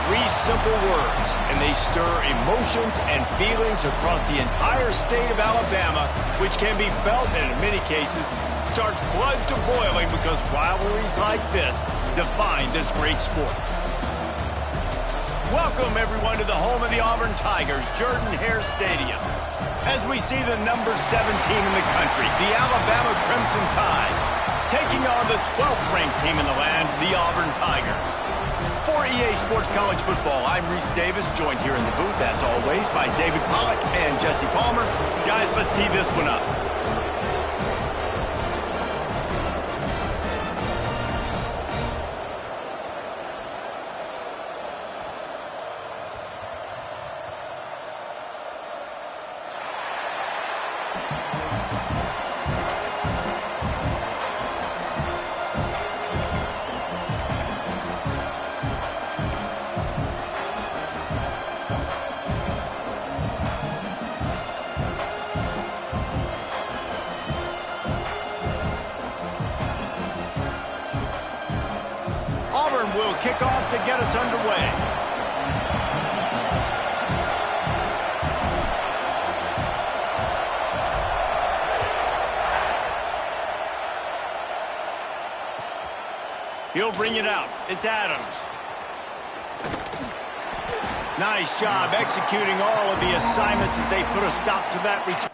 Three simple words, and they stir emotions and feelings across the entire state of Alabama, which can be felt and in many cases starts blood to boiling because rivalries like this define this great sport. Welcome, everyone, to the home of the Auburn Tigers, Jordan-Hare Stadium. As we see the number 7 team in the country, the Alabama Crimson Tide, taking on the 12th ranked team in the land, the Auburn Tigers. For EA Sports College Football, I'm Reese Davis, joined here in the booth, as always, by David Pollack and Jesse Palmer. Guys, let's tee this one up. Will kick off to get us underway. He'll bring it out. It's Adams. Nice job executing all of the assignments as they put a stop to that return.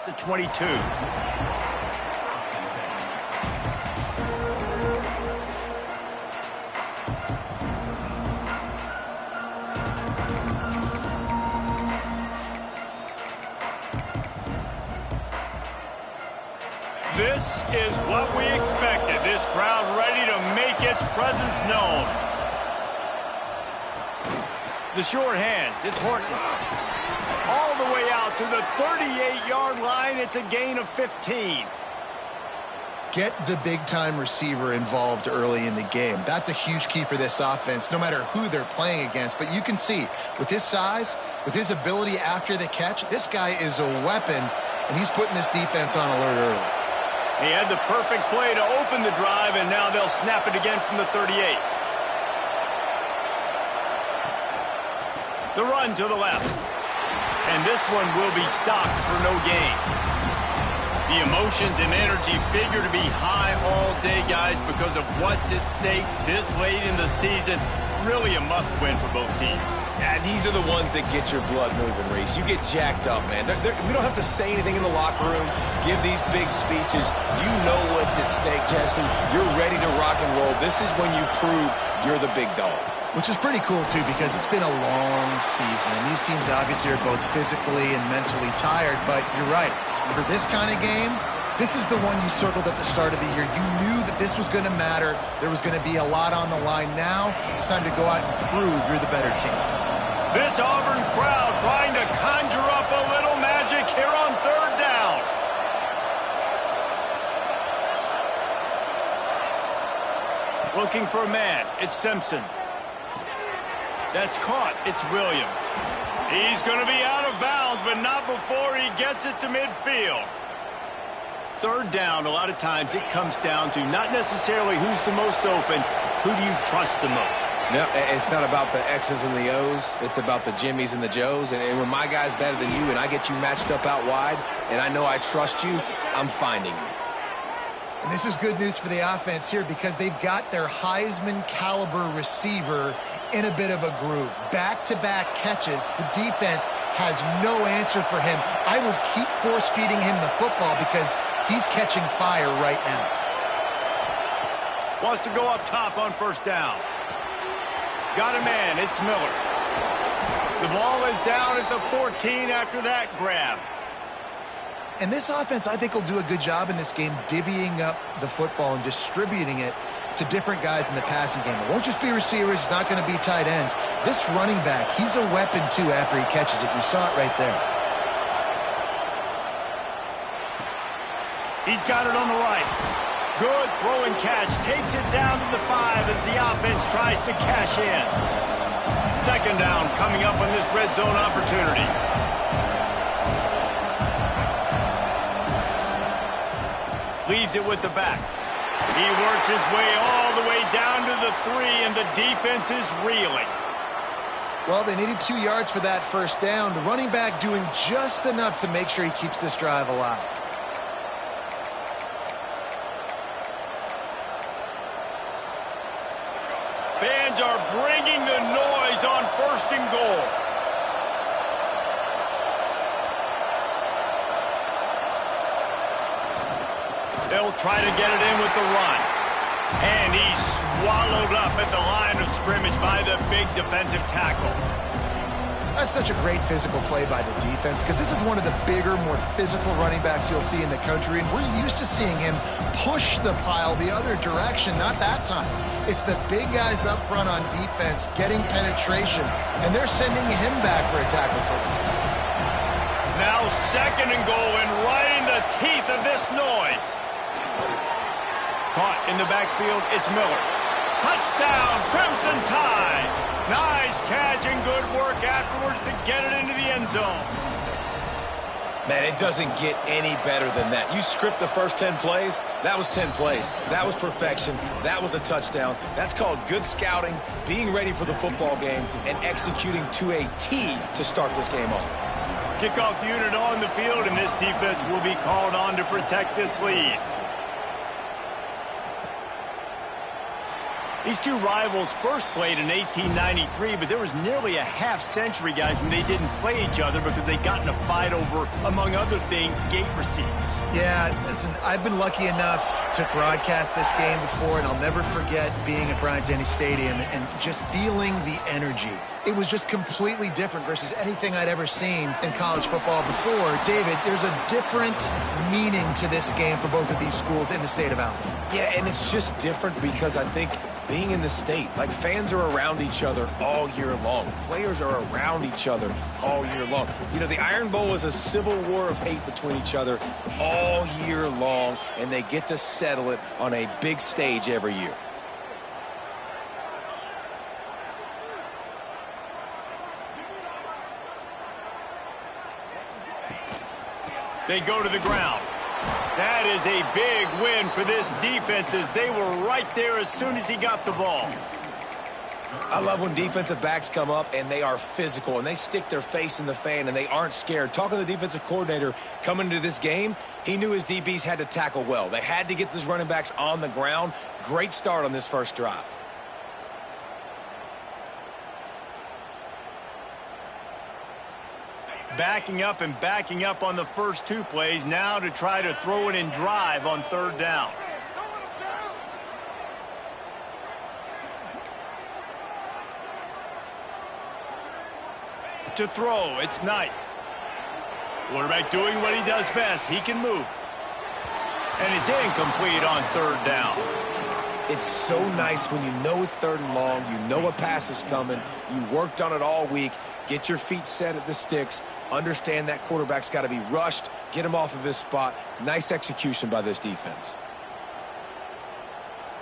the 22. This is what we expected. This crowd ready to make its presence known. The short hands, it's Horton. All the way out to the 38-yard line. It's a gain of 15. Get the big-time receiver involved early in the game. That's a huge key for this offense, no matter who they're playing against. But you can see, with his size, with his ability after the catch, this guy is a weapon, and he's putting this defense on alert early. He had the perfect play to open the drive, and now they'll snap it again from the 38. The run to the left. And this one will be stopped for no gain. The emotions and energy figure to be high all day, guys, because of what's at stake this late in the season. Really a must-win for both teams. Yeah, these are the ones that get your blood moving, Reese. You get jacked up, man. We don't have to say anything in the locker room, give these big speeches. You know what's at stake, Jesse. You're ready to rock and roll. This is when you prove you're the big dog. Which is pretty cool, too, because it's been a long season. And these teams obviously are both physically and mentally tired. But you're right. For this kind of game, this is the one you circled at the start of the year. You knew that this was going to matter. There was going to be a lot on the line. Now it's time to go out and prove you're the better team. This Auburn crowd trying to conjure up a little magic here on third down. Looking for a man. It's Simpson. That's caught. It's Williams. He's going to be out of bounds, but not before he gets it to midfield. Third down, a lot of times it comes down to not necessarily who's the most open, who do you trust the most? No, it's not about the X's and the O's. It's about the Jimmies and the Joes. And when my guy's better than you and I get you matched up out wide and I know I trust you, I'm finding you. And this is good news for the offense here because they've got their Heisman-caliber receiver in a bit of a groove. Back-to-back catches. The defense has no answer for him. I will keep force-feeding him the football because he's catching fire right now. Wants to go up top on first down. Got a man. It's Miller. The ball is down at the 14 after that grab. And this offense, I think, will do a good job in this game divvying up the football and distributing it to different guys in the passing game. It won't just be receivers. It's not going to be tight ends. This running back, he's a weapon, too, after he catches it. You saw it right there. He's got it on the right. Good throw and catch. Takes it down to the 5 as the offense tries to cash in. Second down coming up on this red zone opportunity. Leaves it with the back. He works his way all the way down to the 3, and the defense is reeling. Well, they needed 2 yards for that first down. The running back doing just enough to make sure he keeps this drive alive. Fans are bringing the noise on first and goal. They'll try to get it in with the run. And he's swallowed up at the line of scrimmage by the big defensive tackle. That's such a great physical play by the defense because this is one of the bigger, more physical running backs you'll see in the country, and we're used to seeing him push the pile the other direction, not that time. It's the big guys up front on defense getting penetration, and they're sending him back for a tackle for loss. Now second and goal, and right in the teeth of this noise. Caught in the backfield, it's Miller. Touchdown, Crimson Tide. Nice catch and good work afterwards to get it into the end zone. Man, it doesn't get any better than that. You script the first 10 plays, that was 10 plays. That was perfection. That was a touchdown. That's called good scouting, being ready for the football game, and executing to a T to start this game off. Kickoff unit on the field, and this defense will be called on to protect this lead. These two rivals first played in 1893, but there was nearly a half-century, guys, when they didn't play each other because they got in a fight over, among other things, gate receipts. Yeah, listen, I've been lucky enough to broadcast this game before, and I'll never forget being at Bryant-Denny Stadium and just feeling the energy. It was just completely different versus anything I'd ever seen in college football before. David, there's a different meaning to this game for both of these schools in the state of Alabama. Yeah, and it's just different because I think being in the state, like fans are around each other all year long. Players are around each other all year long. You know, the Iron Bowl is a civil war of hate between each other all year long, and they get to settle it on a big stage every year. They go to the ground. That is a big win for this defense as they were right there as soon as he got the ball. I love when defensive backs come up and they are physical and they stick their face in the fan and they aren't scared. Talking to the defensive coordinator coming into this game, he knew his DBs had to tackle well. They had to get these running backs on the ground. Great start on this first drive. Backing up and backing up on the first two plays, now to try to throw it in drive on third down. To throw, it's Knight. Quarterback doing what he does best. He can move. And it's incomplete on third down. It's so nice when you know it's third and long, you know a pass is coming, you worked on it all week, get your feet set at the sticks, understand that quarterback's got to be rushed, get him off of his spot. Nice execution by this defense.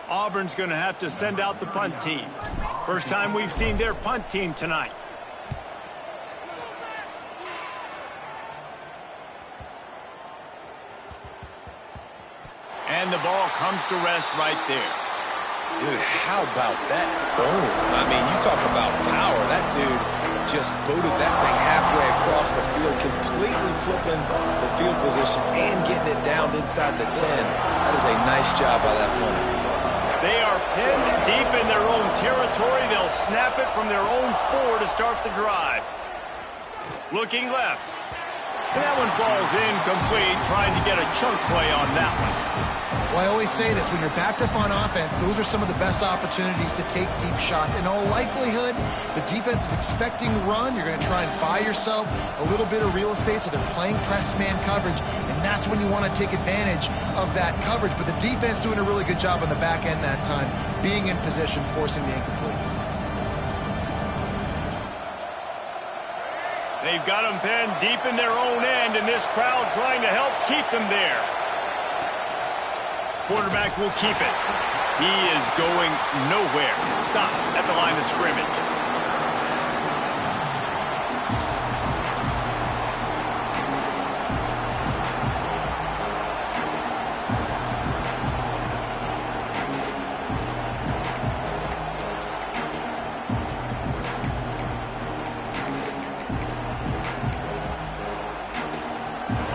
Auburn's going to have to send out the punt team. First time we've seen their punt team tonight. And the ball comes to rest right there. Dude, how about that boom? I mean, you talk about power. That dude just booted that thing halfway across the field, completely flipping the field position and getting it down inside the 10. That is a nice job by that punter. They are pinned deep in their own territory. They'll snap it from their own 4 to start the drive. Looking left. And that one falls incomplete, trying to get a chunk play on that one. Well, I always say this, when you're backed up on offense, those are some of the best opportunities to take deep shots. In all likelihood, the defense is expecting run. You're going to try and buy yourself a little bit of real estate, so they're playing press man coverage, and that's when you want to take advantage of that coverage. But the defense doing a really good job on the back end that time, being in position, forcing the incomplete. They've got them pinned deep in their own end, and this crowd trying to help keep them there. Quarterback will keep it. He is going nowhere. Stop at the line of scrimmage.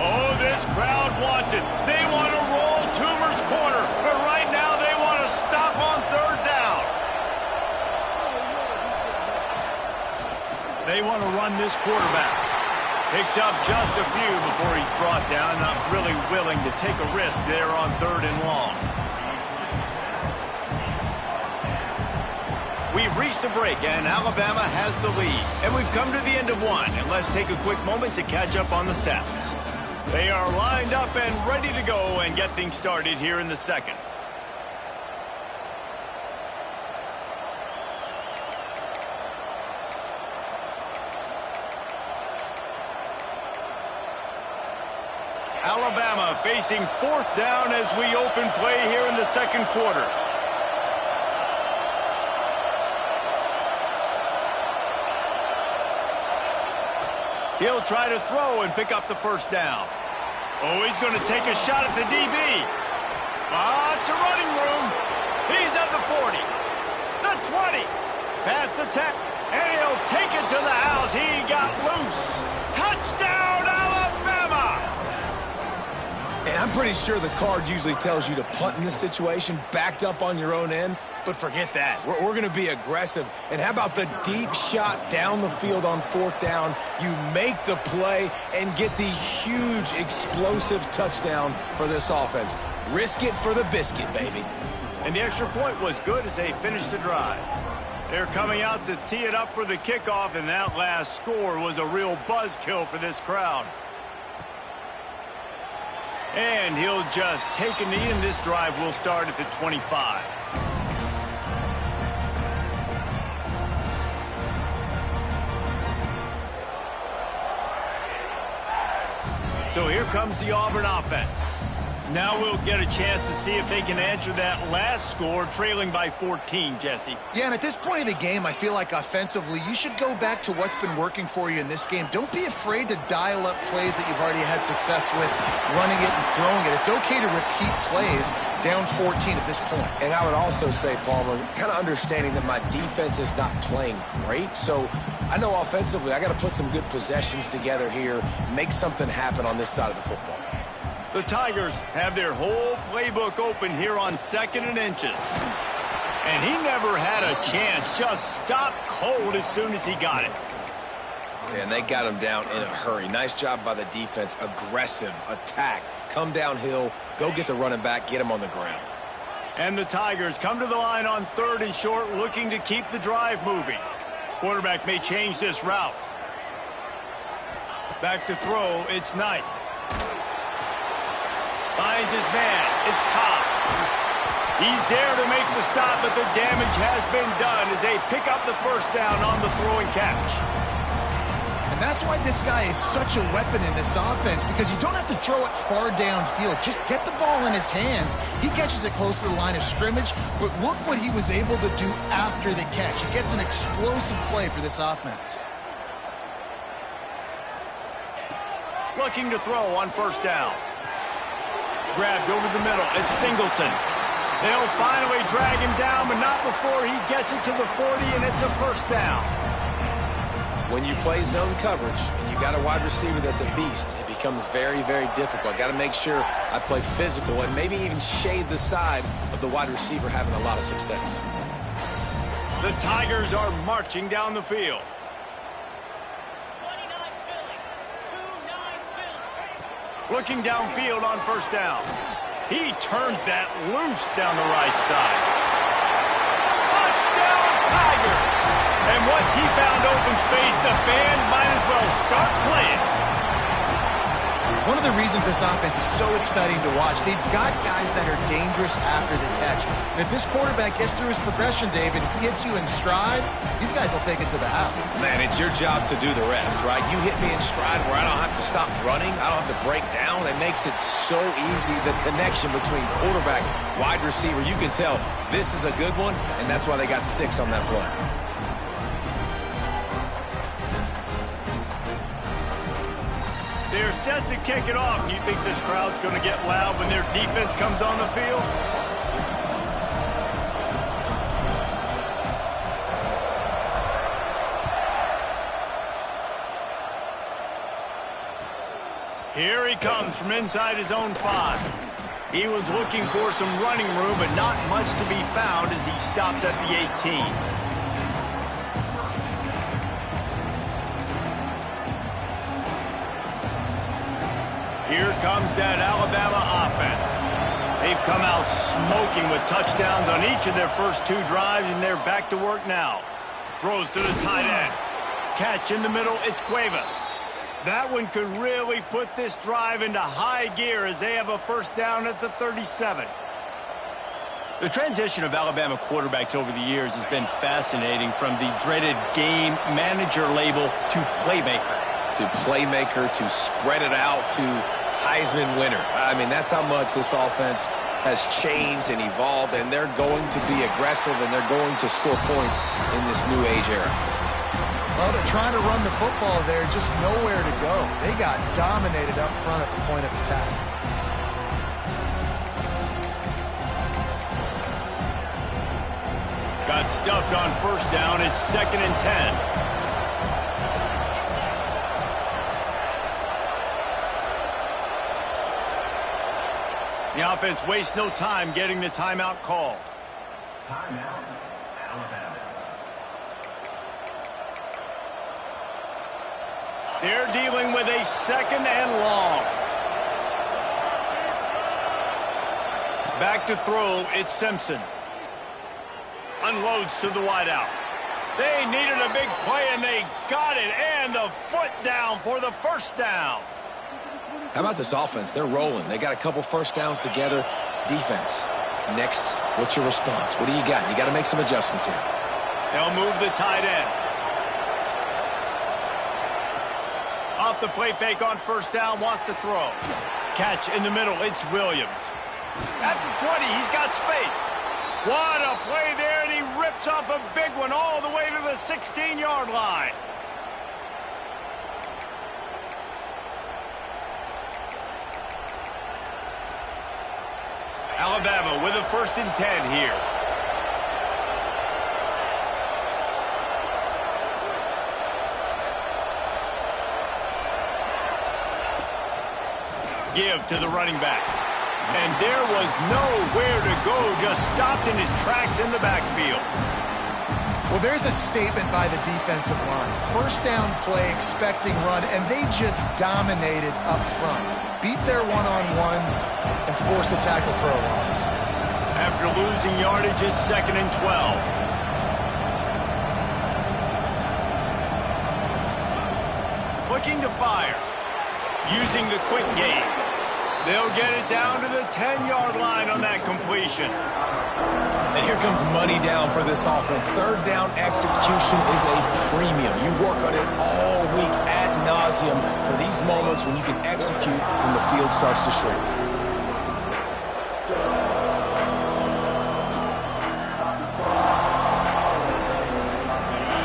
Oh, this crowd wants it. They want to roll Toomer's corner, but right now they want to stop on third down. They want to run this quarterback. Picks up just a few before he's brought down, not really willing to take a risk there on third and long. We've reached a break, and Alabama has the lead. And we've come to the end of one, and let's take a quick moment to catch up on the stats. They are lined up and ready to go and get things started here in the second. Alabama facing fourth down as we open play here in the second quarter. He'll try to throw and pick up the first down. Oh, he's going to take a shot at the DB. It's a running room. He's at the 40, the 20, past the 10, and he'll take it to the house. He got loose. Touchdown, Alabama! And I'm pretty sure the card usually tells you to punt in this situation, backed up on your own end. But forget that. We're going to be aggressive. And how about the deep shot down the field on 4th down? You make the play and get the huge explosive touchdown for this offense. Risk it for the biscuit, baby. And the extra point was good as they finished the drive. They're coming out to tee it up for the kickoff, and that last score was a real buzzkill for this crowd. And he'll just take a knee, and this drive will start at the 25. So here comes the Auburn offense. Now we'll get a chance to see if they can answer that last score, trailing by 14, Jesse. Yeah, and at this point of the game, I feel like offensively, you should go back to what's been working for you in this game. Don't be afraid to dial up plays that you've already had success with, running it and throwing it. It's okay to repeat plays down 14 at this point. And I would also say, Palmer, kind of understanding that my defense is not playing great, so I know offensively I got to put some good possessions together here, make something happen on this side of the football. The Tigers have their whole playbook open here on 2nd and inches. And he never had a chance, just stopped cold as soon as he got it. Yeah, and they got him down in a hurry. Nice job by the defense. Aggressive attack. Come downhill, go get the running back, get him on the ground. And the Tigers come to the line on 3rd and short, looking to keep the drive moving. Quarterback may change this route. Back to throw, it's Knight. Finds his man, it's Cobb. He's there to make the stop, but the damage has been done as they pick up the 1st down on the throw and catch. And that's why this guy is such a weapon in this offense, because you don't have to throw it far downfield. Just get the ball in his hands. He catches it close to the line of scrimmage, but look what he was able to do after the catch. He gets an explosive play for this offense. Looking to throw on 1st down. Grabbed over the middle. It's Singleton. They'll finally drag him down, but not before he gets it to the 40, and it's a 1st down. When you play zone coverage and you got a wide receiver that's a beast, it becomes very, very difficult. Got to make sure I play physical and maybe even shade the side of the wide receiver having a lot of success. The Tigers are marching down the field. Looking downfield on 1st down. He turns that loose down the right side. Touchdown, Tigers! And once he found open space, the band might as well start playing. One of the reasons this offense is so exciting to watch, they've got guys that are dangerous after the catch. And if this quarterback gets through his progression, David, he hits you in stride, these guys will take it to the house. Man, it's your job to do the rest, right? You hit me in stride where I don't have to stop running. I don't have to break down. It makes it so easy. The connection between quarterback, wide receiver, you can tell this is a good one, and that's why they got 6 on that play. They're set to kick it off. You think this crowd's going to get loud when their defense comes on the field? Here he comes from inside his own 5. He was looking for some running room, but not much to be found as he stopped at the 18. Here comes that Alabama offense. They've come out smoking with touchdowns on each of their first 2 drives, and they're back to work now. Throws to the tight end. Catch in the middle, it's Cuevas. That one could really put this drive into high gear as they have a 1st down at the 37. The transition of Alabama quarterbacks over the years has been fascinating, from the dreaded game manager label to playmaker. To playmaker, to spread it out, to Heisman winner. I mean, that's how much this offense has changed and evolved, and they're going to be aggressive, and they're going to score points in this new age era. Well, they're trying to run the football there, just nowhere to go. They got dominated up front at the point of attack. Got stuffed on 1st down. It's 2nd and 10. The offense wastes no time getting the timeout call. They're dealing with a 2nd and long. Back to throw, it's Simpson. Unloads to the wideout. They needed a big play, and they got it. And the foot down for the first down. How about this offense? They're rolling. They got a couple first downs together. Defense, next, what's your response? What do you got? You got to make some adjustments here. They'll move the tight end. Off the play fake on first down, wants to throw. Catch in the middle, it's Williams. At the 20, he's got space. What a play there, and he rips off a big one all the way to the 16-yard line. Alabama with a 1st and 10 here. Give to the running back. And there was nowhere to go, just stopped in his tracks in the backfield. Well, there's a statement by the defensive line. First down play, expecting run, and they just dominated up front. Beat their one-on-ones and forced a tackle for a loss. After losing yardage, it's 2nd and 12. Looking to fire. Using the quick game. They'll get it down to the 10-yard line on that completion. And here comes money down for this offense. 3rd down execution is a premium. You work on it all week ad nauseum for these moments when you can execute when the field starts to shrink.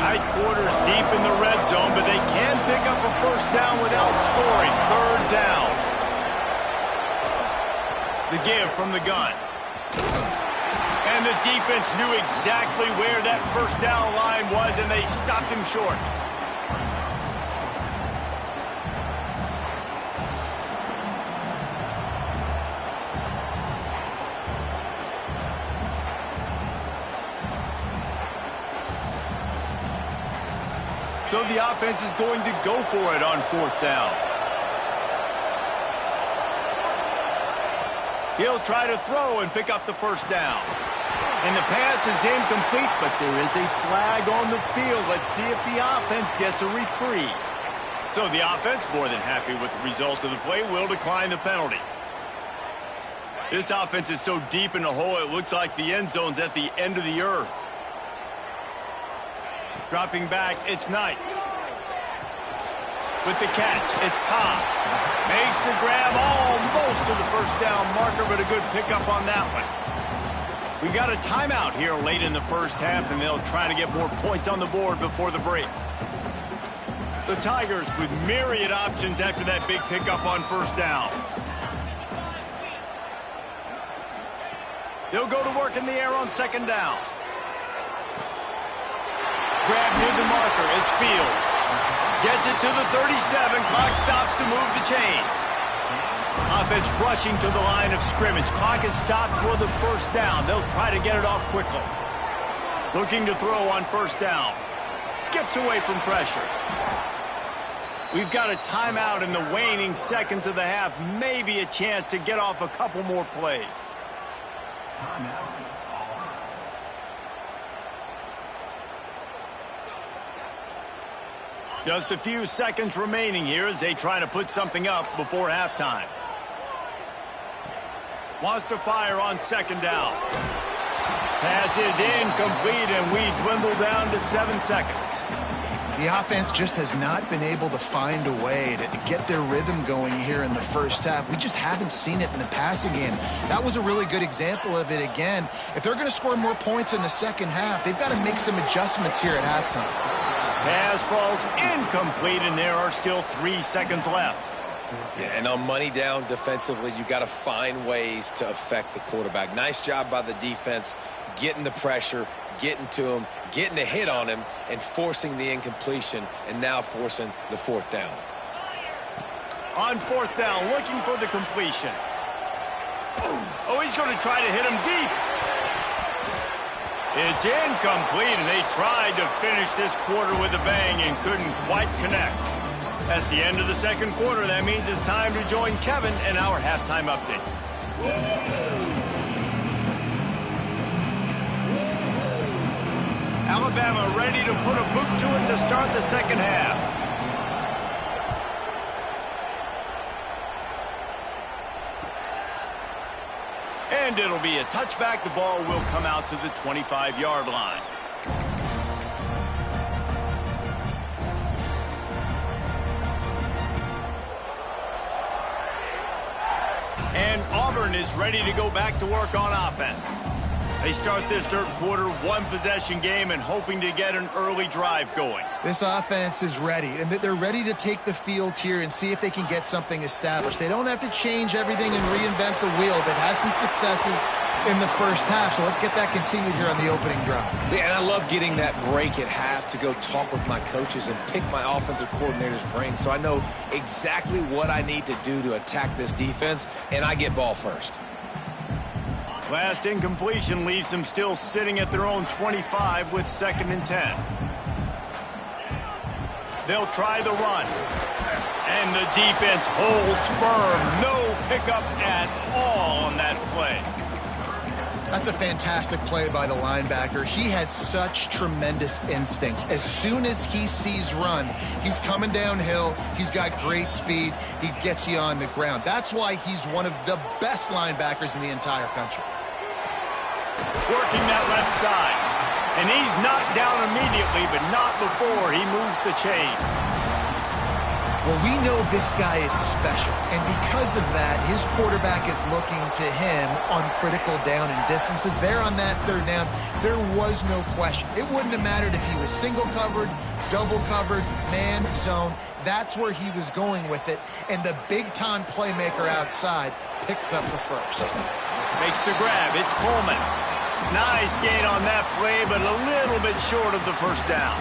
Tight quarters deep in the red zone, but they can pick up a first down without scoring. 3rd down. The give from the gun. And the defense knew exactly where that first down line was, and they stopped him short. So the offense is going to go for it on 4th down. He'll try to throw and pick up the first down. And the pass is incomplete, but there is a flag on the field. Let's see if the offense gets a reprieve. So the offense, more than happy with the result of the play, will decline the penalty. This offense is so deep in the hole, it looks like the end zone's at the end of the earth. Dropping back, it's Knight. With the catch, it's Cobb. Makes the grab almost to the first down marker, but a good pickup on that one. We got a timeout here late in the first half, and they'll try to get more points on the board before the break. The Tigers with myriad options after that big pickup on first down. They'll go to work in the air on 2nd down. Grab near the marker, it's Fields. Gets it to the 37. Clock stops to move the chains. Offense rushing to the line of scrimmage. Clock is stopped for the first down. They'll try to get it off quickly. Looking to throw on first down. Skips away from pressure. We've got a timeout in the waning seconds of the half. Maybe a chance to get off a couple more plays. Just a few seconds remaining here as they try to put something up before halftime. Wants to fire on 2nd down. Pass is incomplete, and we dwindle down to 7 seconds. The offense just has not been able to find a way to get their rhythm going here in the first half. We just haven't seen it in the passing game. That was a really good example of it again. If they're going to score more points in the second half, they've got to make some adjustments here at halftime. Pass falls incomplete, and there are still 3 seconds left. Yeah, and on money down defensively, you got to find ways to affect the quarterback. Nice job by the defense, getting the pressure, getting to him, getting a hit on him, and forcing the incompletion, and now forcing the 4th down. On 4th down, looking for the completion. Oh, he's going to try to hit him deep. It's incomplete, and they tried to finish this quarter with a bang and couldn't quite connect. That's the end of the second quarter. That means it's time to join Kevin in our halftime update. Alabama ready to put a boot to it to start the second half. And it'll be a touchback. The ball will come out to the 25-yard line. And Auburn is ready to go back to work on offense. They start this third quarter, one-possession game, and hoping to get an early drive going. This offense is ready, and they're ready to take the field here and see if they can get something established. They don't have to change everything and reinvent the wheel. They've had some successes in the first half, so let's get that continued here on the opening drive. Yeah, and I love getting that break at half to go talk with my coaches and pick my offensive coordinator's brain so I know exactly what I need to do to attack this defense, and I get ball first. Last incompletion leaves them still sitting at their own 25 with 2nd and 10. They'll try the run. And the defense holds firm. No pickup at all on that play. That's a fantastic play by the linebacker. He has such tremendous instincts. As soon as he sees run, he's coming downhill. He's got great speed. He gets you on the ground. That's why he's one of the best linebackers in the entire country. Working that left side. And he's knocked down immediately, but not before he moves the chains. Well, we know this guy is special, and because of that, his quarterback is looking to him on critical down and distances. There on that third down, there was no question. It wouldn't have mattered if he was single covered, double covered, man, zone. That's where he was going with it, and the big-time playmaker outside picks up the first. Makes the grab. It's Coleman. Nice gain on that play, but a little bit short of the first down.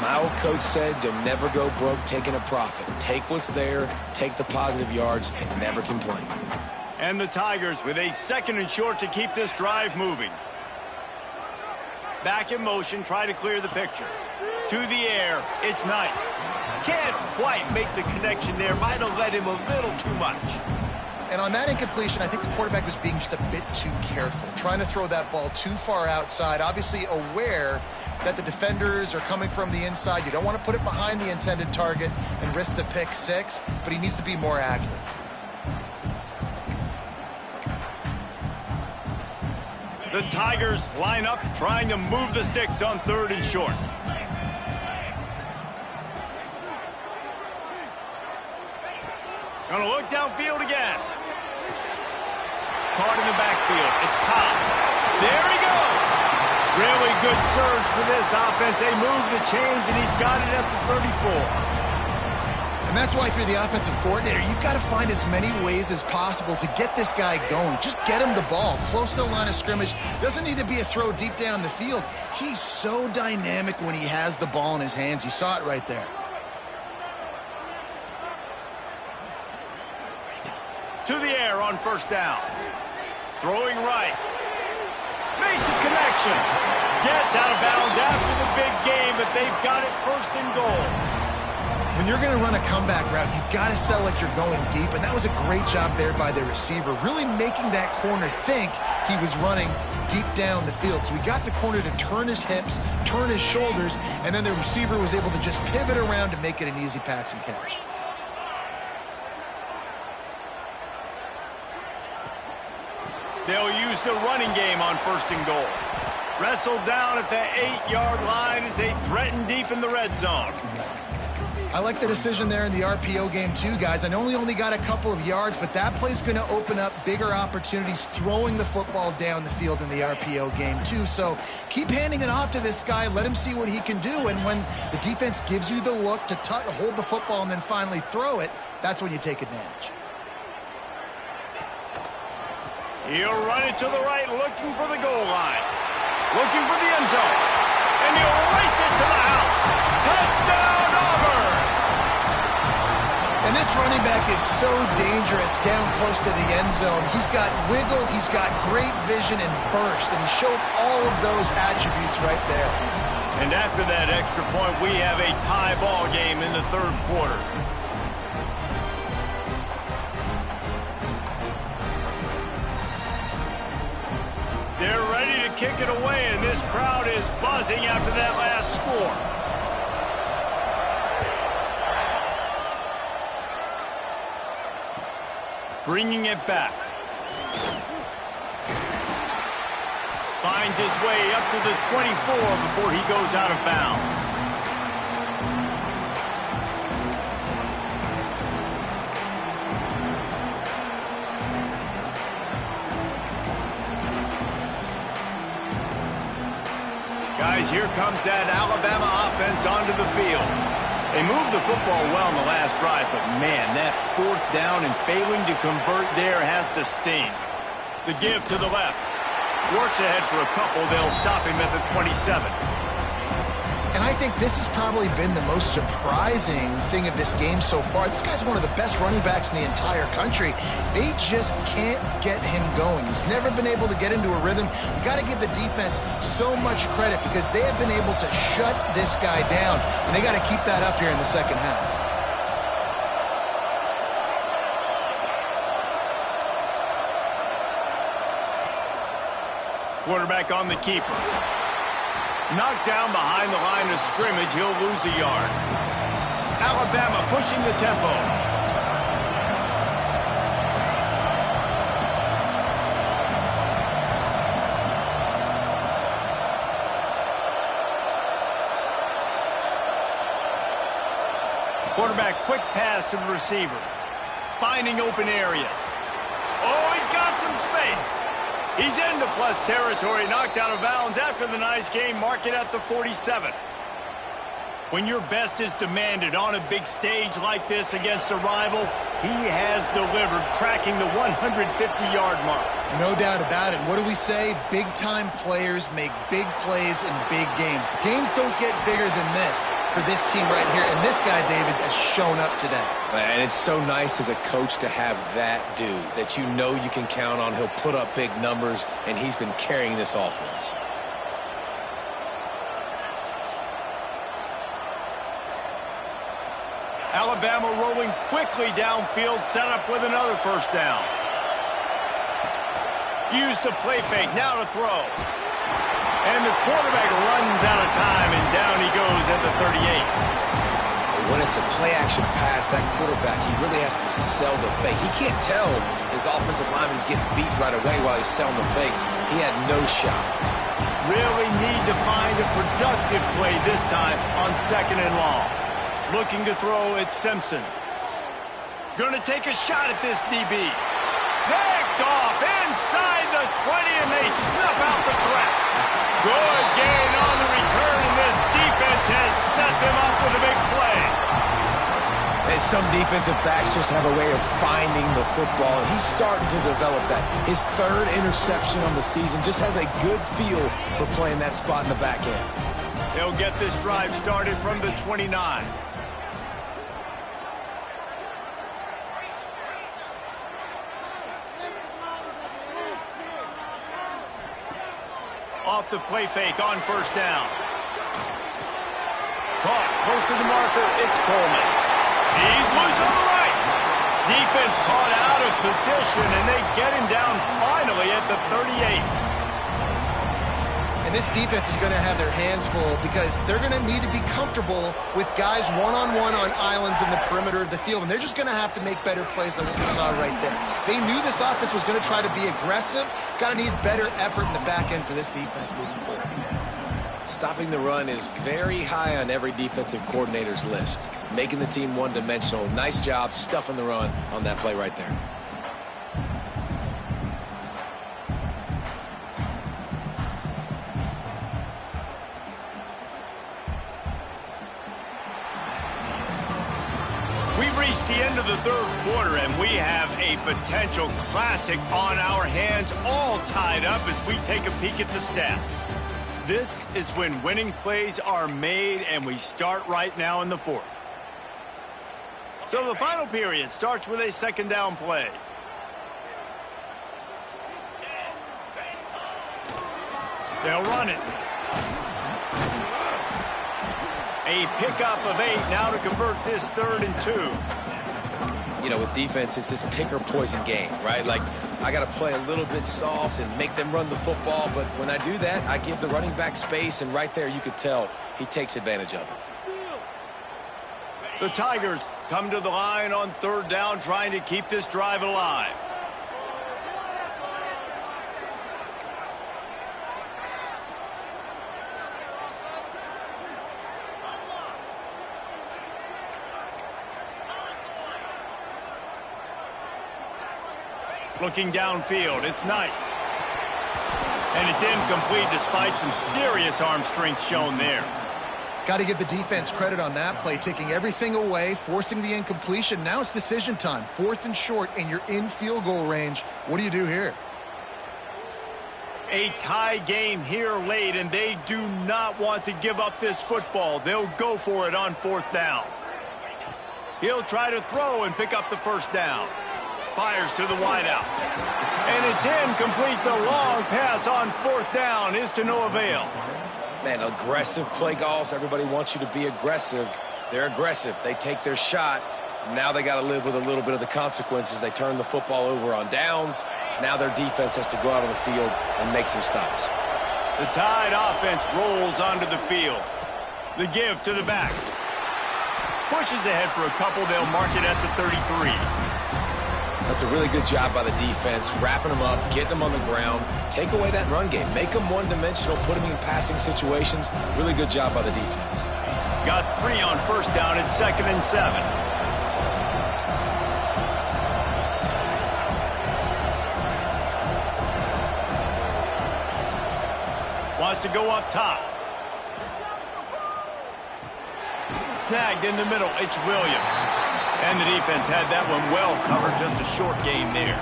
My old coach said you'll never go broke taking a profit. Take what's there, take the positive yards, and never complain. And the Tigers with a 2nd and short to keep this drive moving. Back in motion, try to clear the picture. To the air, it's Knight. Can't quite make the connection there. Might have led him a little too much. And on that incompletion, I think the quarterback was being just a bit too careful, trying to throw that ball too far outside, obviously aware that the defenders are coming from the inside. You don't want to put it behind the intended target and risk the pick six, but he needs to be more accurate. The Tigers line up, trying to move the sticks on 3rd and short. Gonna look downfield again. Caught in the backfield. It's Cobb. There he goes. Really good surge for this offense. They move the chains, and he's got it at the 34. And that's why if you're the offensive coordinator, you've got to find as many ways as possible to get this guy going. Just get him the ball close to the line of scrimmage. Doesn't need to be a throw deep down the field. He's so dynamic when he has the ball in his hands. You saw it right there. To the air on 1st down. Throwing right. Makes a connection. Gets out of bounds after the big game, but they've got it 1st and goal. When you're going to run a comeback route, you've got to sell like you're going deep, and that was a great job there by the receiver, really making that corner think he was running deep down the field. So we got the corner to turn his hips, turn his shoulders, and then the receiver was able to just pivot around to make it an easy pass and catch. They'll use the running game on 1st and goal. Wrestled down at the 8-yard line as they threaten deep in the red zone. I like the decision there in the RPO game too, guys. I know he only got a couple of yards, but that play's going to open up bigger opportunities throwing the football down the field in the RPO game too. So keep handing it off to this guy. Let him see what he can do. And when the defense gives you the look to hold the football and then finally throw it, that's when you take advantage. He'll run it to the right, looking for the goal line. Looking for the end zone. And he'll race it to the house. Touchdown, Auburn! And And this running back is so dangerous down close to the end zone. He's got wiggle, he's got great vision and burst, and he showed all of those attributes right there. And after that extra point, we have a tie ball game in the third quarter. They're ready to kick it away, and this crowd is buzzing after that last score. Bringing it back. Finds his way up to the 24 before he goes out of bounds. Guys, here comes that Alabama offense onto the field. They moved the football well in the last drive, but man, that fourth down and failing to convert there has to sting. The give to the left. Works ahead for a couple. They'll stop him at the 27. And I think this has probably been the most surprising thing of this game so far. This guy's one of the best running backs in the entire country. They just can't get him going. He's never been able to get into a rhythm. You got to give the defense so much credit because they have been able to shut this guy down, and they got to keep that up here in the second half. Quarterback on the keeper. Knocked down behind the line of scrimmage, he'll lose a yard. Alabama pushing the tempo. Quarterback quick pass to the receiver. Finding open areas. Oh, he's got some space. He's into plus territory, knocked out of bounds after the nice game. Mark it at the 47. When your best is demanded on a big stage like this against a rival, he has delivered, cracking the 150-yard mark. No doubt about it. What do we say? Big-time players make big plays in big games. The games don't get bigger than this for this team right here, and this guy, David, has shown up today. And it's so nice as a coach to have that dude that you know you can count on. He'll put up big numbers, and he's been carrying this offense. Alabama rolling quickly downfield, set up with another first down. Use the play fake, now to throw. And the quarterback runs out of time, and down he goes at the 38. When it's a play-action pass, that quarterback, he really has to sell the fake. He can't tell his offensive lineman's getting beat right away while he's selling the fake. He had no shot. Really need to find a productive play this time on 2nd and long. Looking to throw at Simpson. Gonna take a shot at this DB. Picked off inside the 20, and they snuff out the threat. Good gain on the return, and this defense has set them up with a big play. And some defensive backs just have a way of finding the football, and he's starting to develop that. His 3rd interception on the season, just has a good feel for playing that spot in the back end. They'll get this drive started from the 29. Off the play fake on first down. Caught close to the marker. It's Coleman. He's loose on the right. Defense caught out of position, and they get him down finally at the 38. And this defense is going to have their hands full because they're going to need to be comfortable with guys one-on-one on islands in the perimeter of the field, and they're just going to have to make better plays than what we saw right there. They knew this offense was going to try to be aggressive. Got to need better effort in the back end for this defense moving forward. Stopping the run is very high on every defensive coordinator's list. Making the team one-dimensional. Nice job stuffing the run on that play right there. We've reached the end of the third quarter, and we have a potential classic on our hands, all tied up as we take a peek at the stats. This is when winning plays are made, and we start right now in the fourth. So the final period starts with a second down play. They'll run it. A pickup of 8 now to convert this 3rd and 2. You know, with defense, it's this pick or poison game, right? Like, I got to play a little bit soft and make them run the football, but when I do that, I give the running back space, and right there you could tell he takes advantage of it. The Tigers come to the line on 3rd down, trying to keep this drive alive. Looking downfield, it's Knight. And it's incomplete despite some serious arm strength shown there. Got to give the defense credit on that play, taking everything away, forcing the incompletion. Now it's decision time. 4th and short, and you're in field goal range. What do you do here? A tie game here late, and they do not want to give up this football. They'll go for it on 4th down. He'll try to throw and pick up the 1st down. Fires to the wideout. And it's incomplete. The long pass on 4th down is to no avail. Man, aggressive play calls. Everybody wants you to be aggressive. They're aggressive. They take their shot. Now they got to live with a little bit of the consequences. They turn the football over on downs. Now their defense has to go out on the field and make some stops. The Tide offense rolls onto the field. The give to the back. Pushes ahead for a couple. They'll mark it at the 33. That's a really good job by the defense, wrapping them up, getting them on the ground. Take away that run game. Make them one-dimensional, put them in passing situations. Really good job by the defense. Got 3 on 1st down at 2nd and 7. Wants to go up top. Snagged in the middle. It's Williams. And the defense had that one well covered. Just a short game there.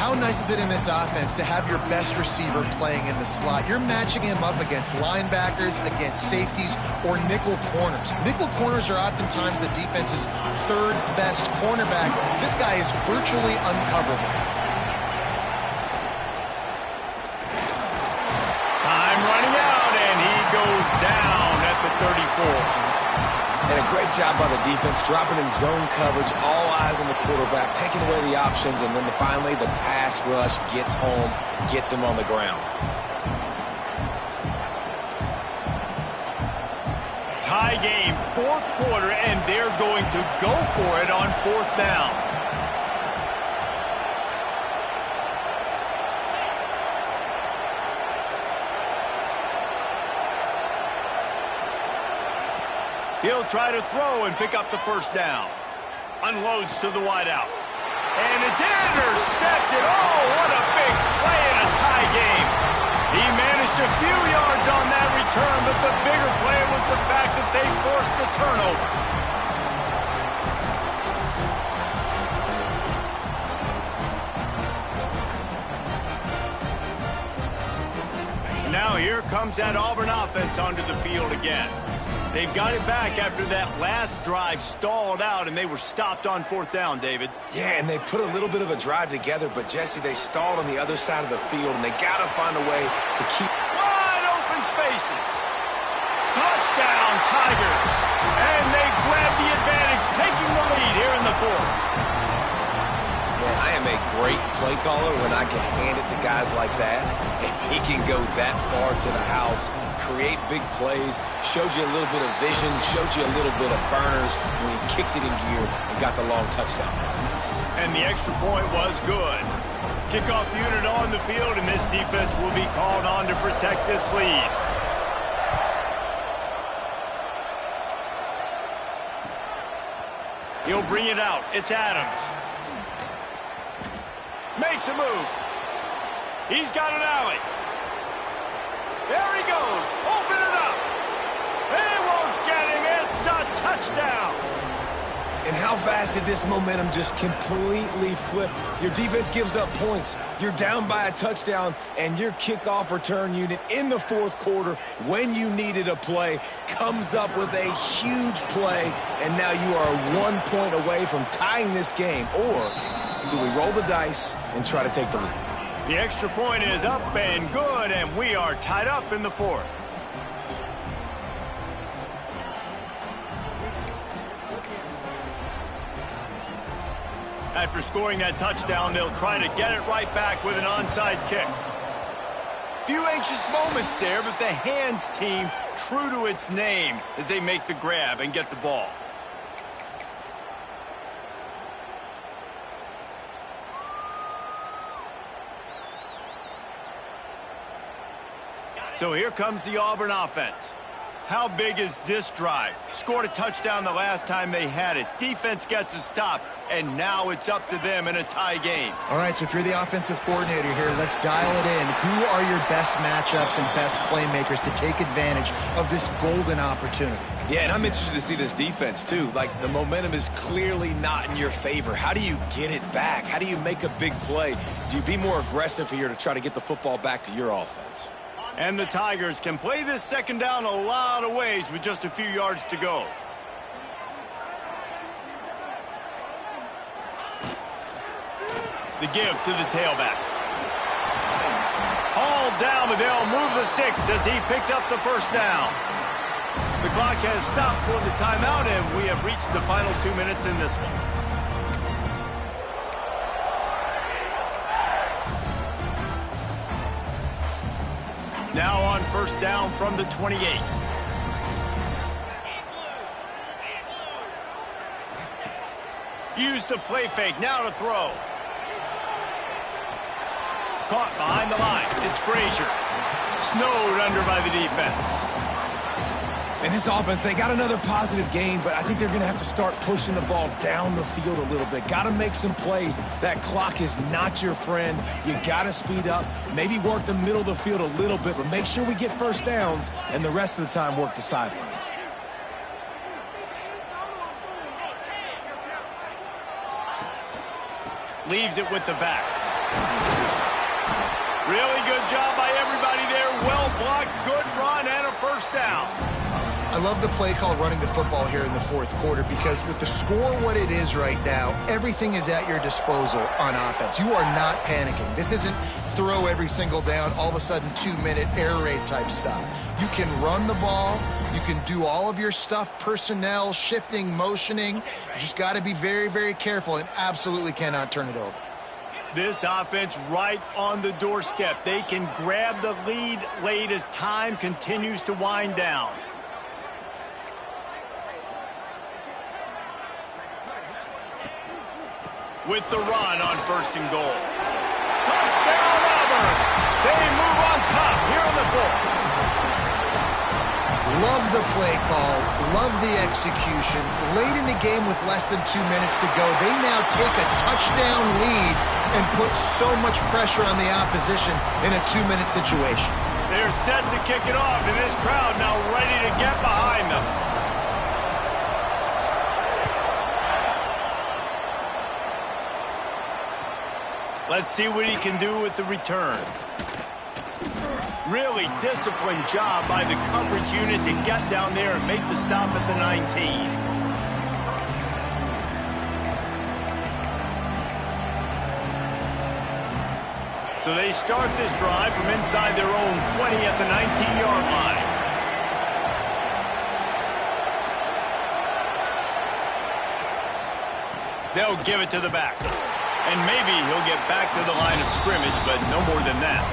How nice is it in this offense to have your best receiver playing in the slot? You're matching him up against linebackers, against safeties, or nickel corners. Nickel corners are oftentimes the defense's 3rd best cornerback. This guy is virtually uncoverable. Time running out, and he goes down at the 34. And a great job by the defense, dropping in zone coverage, all eyes on the quarterback, taking away the options, and then finally the pass rush gets home, gets him on the ground. Tie game, 4th quarter, and they're going to go for it on 4th down. He'll try to throw and pick up the 1st down. Unloads to the wideout. And it's intercepted. Oh, what a big play in a tie game. He managed a few yards on that return, but the bigger play was the fact that they forced the turnover. Now here comes that Auburn offense onto the field again. They've got it back after that last drive stalled out, and they were stopped on 4th down, David. Yeah, and they put a little bit of a drive together, but, Jesse, they stalled on the other side of the field, and they got to find a way to keep wide open spaces. Touchdown, Tigers. And they grab the advantage, taking the lead here in the 4th. Man, I am a great play caller when I can hand it to guys like that, and he can go that far to the house, create big plays, showed you a little bit of vision, showed you a little bit of burners when he kicked it in gear and got the long touchdown. And the extra point was good. Kickoff unit on the field, and this defense will be called on to protect this lead. He'll bring it out. It's Adams. Makes a move. He's got an alley. There he goes. Open it up. They won't get him. It's a touchdown. And how fast did this momentum just completely flip? Your defense gives up points. You're down by a touchdown, and your kickoff return unit in the fourth quarter, when you needed a play, comes up with a huge play, and now you are 1 point away from tying this game. Or do we roll the dice and try to take the lead? The extra point is up and good, and we are tied up in the fourth. After scoring that touchdown, they'll try to get it right back with an onside kick. Few anxious moments there, but the hands team true to its name as they make the grab and get the ball. So here comes the Auburn offense. How big is this drive? Scored a touchdown the last time they had it. Defense gets a stop, and now it's up to them in a tie game. All right, so if you're the offensive coordinator here, let's dial it in. Who are your best matchups and best playmakers to take advantage of this golden opportunity? Yeah, and I'm interested to see this defense, too. Like, the momentum is clearly not in your favor. How do you get it back? How do you make a big play? Do you be more aggressive here to try to get the football back to your offense? And the Tigers can play this second down a lot of ways with just a few yards to go. The give to the tailback. Hauled down, but they'll move the sticks as he picks up the first down. The clock has stopped for the timeout, and we have reached the final 2 minutes in this one. Now on first down from the 28. Use the play fake, now to throw. Caught behind the line, it's Frazier. Snowed under by the defense. And this offense, they got another positive game, but I think they're going to have to start pushing the ball down the field a little bit. Got to make some plays. That clock is not your friend. You got to speed up, maybe work the middle of the field a little bit, but make sure we get first downs, and the rest of the time work the sidelines. Leaves it with the back. Really good job by everybody there. Well blocked, good run, and a first down. I love the play called running the football here in the fourth quarter because with the score what it is right now, everything is at your disposal on offense. You are not panicking. This isn't throw every single down, all of a sudden 2-minute air raid type stuff. You can run the ball. You can do all of your stuff, personnel, shifting, motioning. You just got to be very, very careful and absolutely cannot turn it over. This offense right on the doorstep. They can grab the lead late as time continues to wind down. With the run on first and goal. Touchdown, Auburn! They move on top here on the fourth. Love the play call, love the execution. Late in the game with less than 2 minutes to go, they now take a touchdown lead and put so much pressure on the opposition in a 2-minute situation. They're set to kick it off, and this crowd now ready to get behind them. Let's see what he can do with the return. Really disciplined job by the coverage unit to get down there and make the stop at the 19. So they start this drive from inside their own 20 at the 19-yard line. They'll give it to the back. And maybe he'll get back to the line of scrimmage, but no more than that.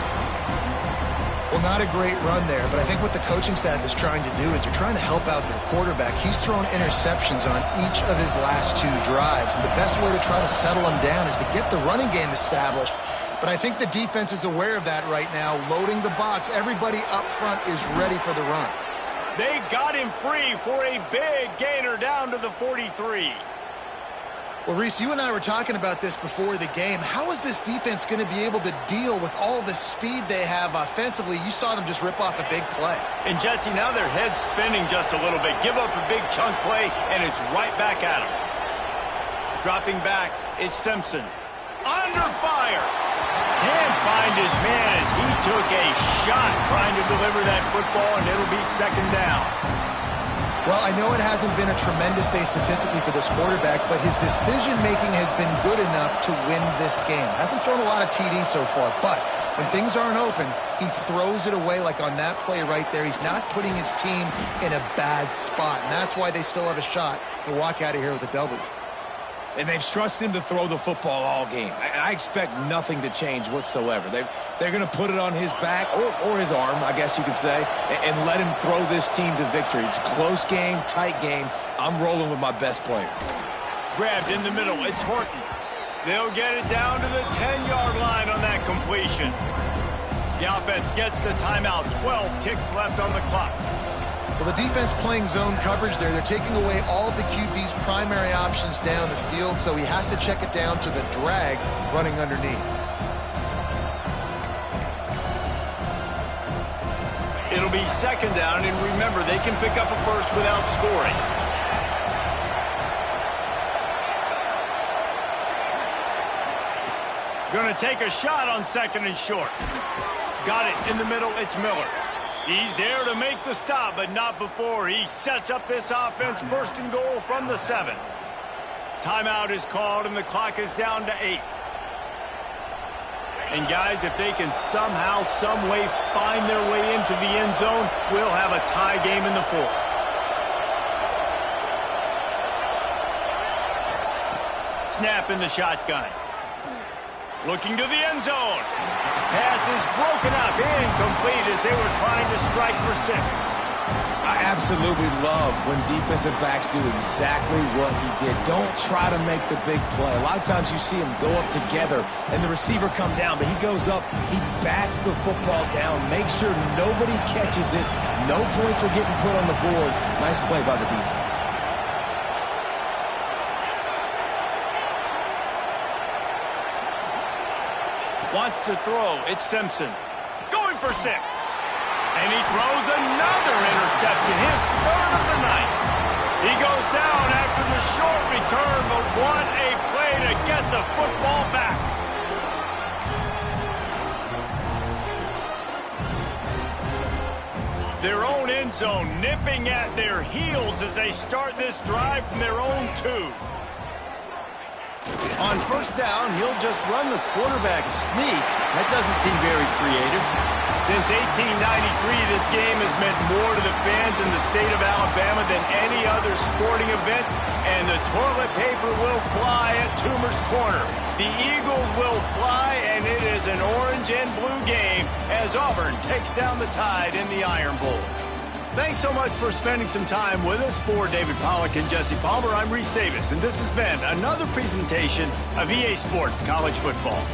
Well, not a great run there, but I think what the coaching staff is trying to do is they're trying to help out their quarterback. He's thrown interceptions on each of his last 2 drives. And the best way to try to settle him down is to get the running game established. But I think the defense is aware of that right now, loading the box. Everybody up front is ready for the run. They got him free for a big gainer down to the 43. Well, Reese, you and I were talking about this before the game. How is this defense going to be able to deal with all the speed they have offensively? You saw them just rip off a big play. And, Jesse, now their head's spinning just a little bit. Give up a big chunk play, and it's right back at them. Dropping back, it's Simpson. Under fire. Can't find his man as he took a shot trying to deliver that football, and it'll be second down. Well, I know it hasn't been a tremendous day statistically for this quarterback, but his decision-making has been good enough to win this game. Hasn't thrown a lot of TDs so far, but when things aren't open, he throws it away like on that play right there. He's not putting his team in a bad spot, and that's why they still have a shot to walk out of here with a W. And they've trusted him to throw the football all game. I expect nothing to change whatsoever. They're going to put it on his back, or his arm, I guess you could say, and let him throw this team to victory. It's a close game, tight game. I'm rolling with my best player. Grabbed in the middle. It's Horton. They'll get it down to the 10-yard line on that completion. The offense gets the timeout. 12 ticks left on the clock. Well, the defense playing zone coverage there. They're taking away all of the QB's primary options down the field, so he has to check it down to the drag running underneath. It'll be second down, and remember, they can pick up a first without scoring. Going to take a shot on second and short. Got it in the middle. It's Miller. He's there to make the stop, but not before he sets up this offense. First and goal from the 7. Timeout is called, and the clock is down to 8. And, guys, if they can somehow, some way find their way into the end zone, we'll have a tie game in the 4th. Snap in the shotgun. Looking to the end zone. Pass is broken up, incomplete as they were trying to strike for 6. I absolutely love when defensive backs do exactly what he did. Don't try to make the big play. A lot of times you see them go up together and the receiver come down, but he goes up, he bats the football down, makes sure nobody catches it, no points are getting put on the board. Nice play by the defense. Wants to throw. It's Simpson. Going for 6. And he throws another interception. His 3rd of the night. He goes down after the short return, but what a play to get the football back. Their own end zone nipping at their heels as they start this drive from their own 2. On first down, he'll just run the quarterback sneak. That doesn't seem very creative. Since 1893, this game has meant more to the fans in the state of Alabama than any other sporting event, and the toilet paper will fly at Toomer's Corner. The Eagles will fly, and it is an orange and blue game as Auburn takes down the Tide in the Iron Bowl. Thanks so much for spending some time with us. For David Pollack and Jesse Palmer, I'm Reese Davis, and this has been another presentation of EA Sports College Football.